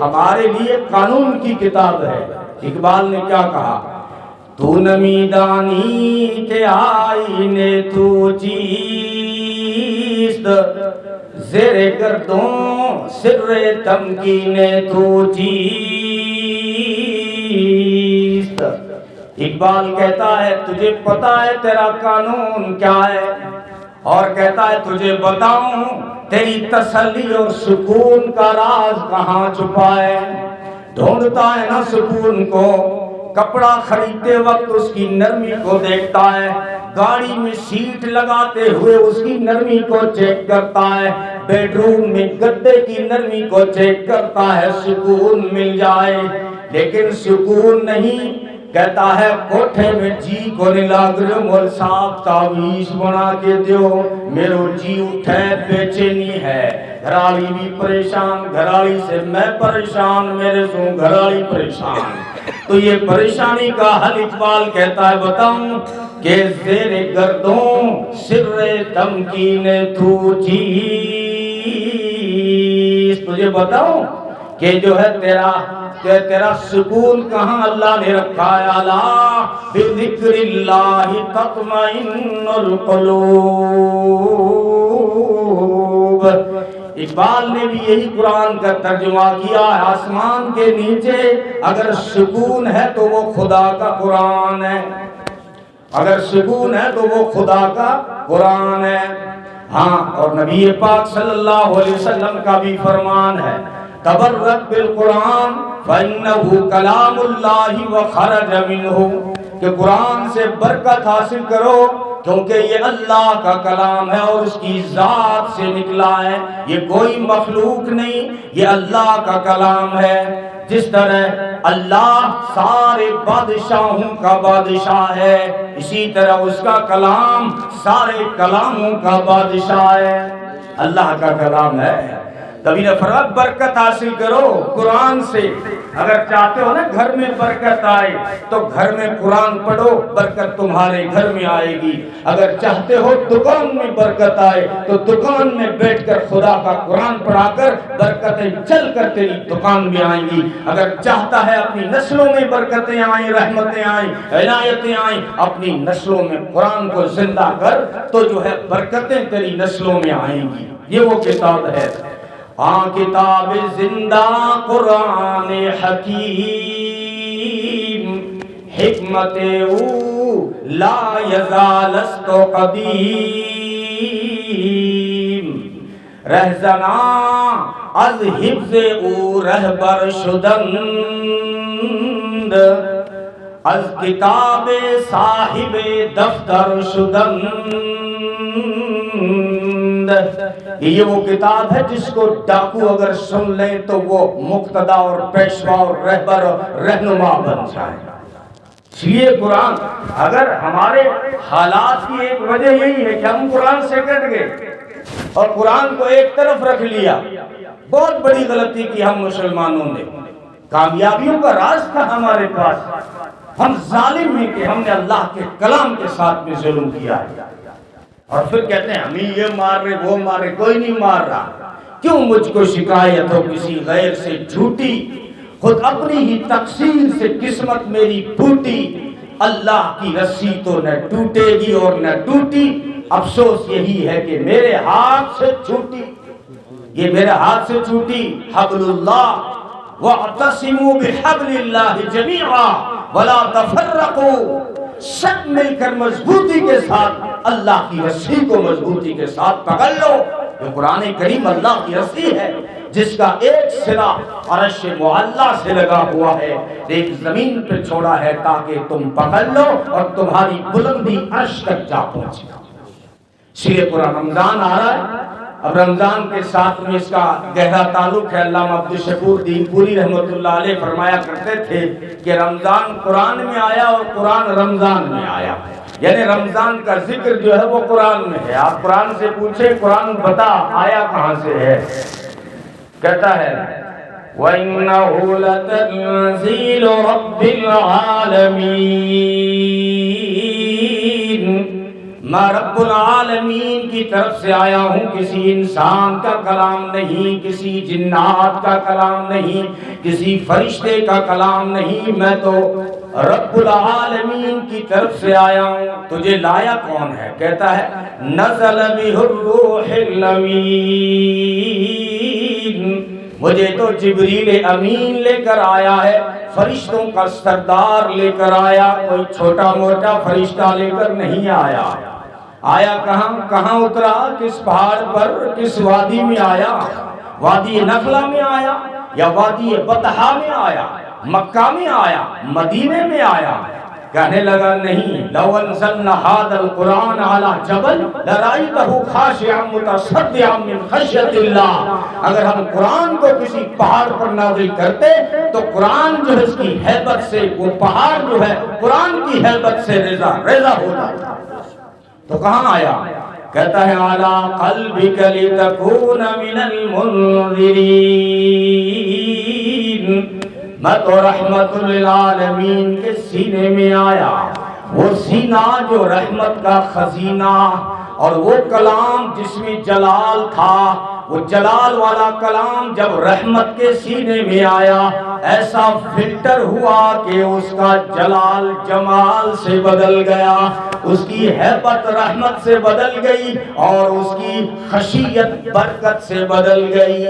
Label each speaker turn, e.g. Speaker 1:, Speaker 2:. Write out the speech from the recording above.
Speaker 1: ہمارے لیے قانون کی کتاب ہے۔ اقبال نے کیا کہا؟ تو نمیدانی کے آئینے تو چیست، زیر گردوں سر تمکینے تو چیست۔ اقبال کہتا ہے تجھے پتا ہے تیرا قانون کیا ہے، اور کہتا ہے تجھے بتاؤں تیری تسلی اور سکون کا راز کہاں چھپا ہے۔ ڈھونڈتا ہے نا سکون کو، کپڑا خریدتے وقت اس کی نرمی کو دیکھتا ہے، گاڑی میں سیٹ لگاتے ہوئے اس کی نرمی کو چیک کرتا ہے، بیڈ روم میں گدے کی نرمی کو چیک کرتا ہے سکون مل جائے۔ لیکن سکون نہیں، کہتا ہے کوٹھے میں جی کو نلاگر مول صاحب تعویز بنا کے دیو، میرو جی اٹھے بےچینی ہے، گھرالی بھی پریشان، گھرالی سے میں پریشان، میرے سوں گھرالی پریشان۔ تو یہ پریشانی کا حل اقبال کہتا ہے بتاؤں کہ زیر گردوں سر تمکین تو چیز، تجھے بتاؤں کہ جو ہے تیرا سکون کہاں اللہ نے رکھا ہے۔ الا بذکر اللہ تطمئن القلوب۔ اقبال نے بھی یہی قرآن کا ترجمہ کیا ہے، آسمان کے نیچے اگر سکون ہے تو وہ خدا کا قرآن ہے، اگر سکون ہے تو وہ خدا کا قرآن ہے۔ ہاں، اور نبی پاک صلی اللہ علیہ وسلم کا بھی فرمان ہے تبرک بالقرآن فإنہ کلام اللہ وخرج منہ، کہ قرآن سے برکت حاصل کرو کیونکہ یہ اللہ کا کلام ہے اور اس کی ذات سے نکلا ہے، یہ کوئی مخلوق نہیں، یہ اللہ کا کلام ہے۔ جس طرح اللہ سارے بادشاہوں کا بادشاہ ہے، اسی طرح اس کا کلام سارے کلاموں کا بادشاہ ہے، اللہ کا کلام ہے۔ کبھی نہ فرق برکت حاصل کرو قرآن سے۔ اگر چاہتے ہو نا گھر میں برکت آئے تو گھر میں قرآن پڑھو، برکت تمہارے گھر میں آئے گی۔ اگر چاہتے ہو دکان میں برکت آئے تو دکان میں بیٹھ کر خدا کا قرآن پڑھا کر برکتیں چل کر تیری دکان میں آئیں گی۔ اگر چاہتا ہے اپنی نسلوں میں برکتیں آئیں، رحمتیں آئیں، عنایتیں آئیں، اپنی نسلوں میں قرآن کو زندہ کر تو جو ہے برکتیں تیری نسلوں میں آئیں گی۔ یہ وہ کتاب ہے، ہاں کتاب زندہ قرآن حکیم، حکمت او لا یزال است قدیم، رہزنا از حفظ او رہبر شدند، از کتاب صاحب دفتر شدند۔ یہ وہ کتاب ہے جس کو ڈاکو اگر سن لیں تو وہ مقتدا اور پیشوا اور رہبر اور رہنما بن جائے۔ اس لیے قرآن، اگر ہمارے حالات کی ایک وجہ یہی ہے کہ ہم قرآن سے کٹ گئے اور قرآن کو ایک طرف رکھ لیا، بہت بڑی غلطی کی ہم مسلمانوں نے۔ کامیابیوں کا راز تھا ہمارے پاس، ہم ظالم ہیں کہ ہم نے اللہ کے کلام کے ساتھ میں ظلم کیا ہے، اور پھر کہتے ہیں ہمیں یہ مار رہے وہ مار رہے، کوئی نہیں مار رہا۔ کیوں مجھ کو شکایت ہو کسی غیر سے جھوٹی، خود اپنی ہی تقصیر سے قسمت میری ٹوٹی، اللہ کی رسی تو نہ ٹوٹے گی اور نہ ٹوٹی، افسوس یہی ہے کہ میرے ہاتھ سے چھوٹی، یہ میرے ہاتھ سے چھوٹی۔ حبل اللہ وَاعْتَصِمُوا بِحَبْلِ اللَّهِ جَمِيعًا وَلَا تَفَرَّقُوا، سب مل کر مضبوطی کے ساتھ اللہ کی رسی کو مضبوطی کے ساتھ پکڑ لو۔ یہ قرآن کریم اللہ کی رسی ہے جس کا ایک سرا عرش معلیٰ سے لگا ہوا ہے، ایک زمین پہ چھوڑا ہے تاکہ تم پکڑ لو اور تمہاری بلندی عرش تک جا پہنچے۔ اس لیے قرآن رمضان آ رہا ہے، اب رمضان کے ساتھ میں اس کا گہرا تعلق ہے۔ علامہ عبدالشکور دین پوری رحمۃ اللہ علیہ فرمایا کرتے تھے کہ رمضان قرآن میں آیا اور قرآن رمضان میں آیا، یعنی رمضان کا ذکر جو ہے وہ قرآن میں ہے۔ آپ قرآن سے پوچھیں قرآن بتا آیا کہاں سے ہے، کہتا ہے وَإِنَّهُ لَتَنزِيلُ رَبِّ الْعَالَمِينَ میں رب العالمین کی طرف سے آیا ہوں، کسی انسان کا کلام نہیں، کسی جنات کا کلام نہیں، کسی فرشتے کا کلام نہیں، میں تو رب العالمین کی طرف سے آیا ہوں۔ تجھے لایا کون ہے؟ کہتا ہے نزل بہ الروح الامین، مجھے تو جبریل امین لے کر آیا ہے، فرشتوں کا سردار لے کر آیا، کوئی چھوٹا موٹا فرشتہ لے کر نہیں آیا۔ آیا کہاں اترا؟ کس پہاڑ پر، کس وادی میں آیا؟ وادی نخلہ میں آیا یا وادی بطحا میں آیا؟ مکہ میں آیا؟ مدینے میں آیا؟ کہنے لگا نہیں، لو انزلنا ھذا القرآن علی جبل لرأیتہ خاشعا متصدعا من خشیۃ اللہ، اگر ہم قرآن کو کسی پہاڑ پر نازل کرتے تو قرآن جو ہے اس کی ہیبت سے، وہ پہاڑ جو ہے قرآن کی ہیبت سے ریزہ ہو جاتا۔ تو کہاں آیا؟ کہتا ہے علی قلبک لتکون من المنذرین، میں تو رحمت للعالمین کے سینے میں آیا، وہ سینہ جو رحمت کا خزینہ اور وہ کلام جس میں جلال تھا، وہ جلال والا کلام جب رحمت کے سینے میں آیا ایسا فلٹر ہوا کہ اس کا جلال جمال سے بدل گیا، اس کی ہیبت رحمت سے بدل گئی اور اس کی خشیت برکت سے بدل گئی۔